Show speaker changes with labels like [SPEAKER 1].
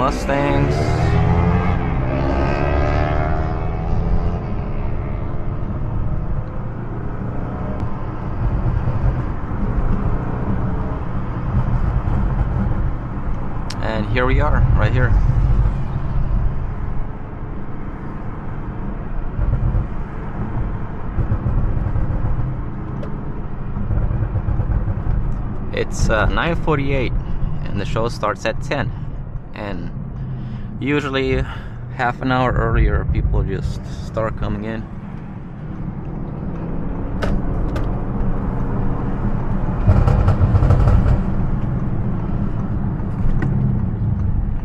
[SPEAKER 1] Mustangs. And here we are, right here. It's 9:48 and the show starts at 10, and usually half an hour earlier people just start coming in.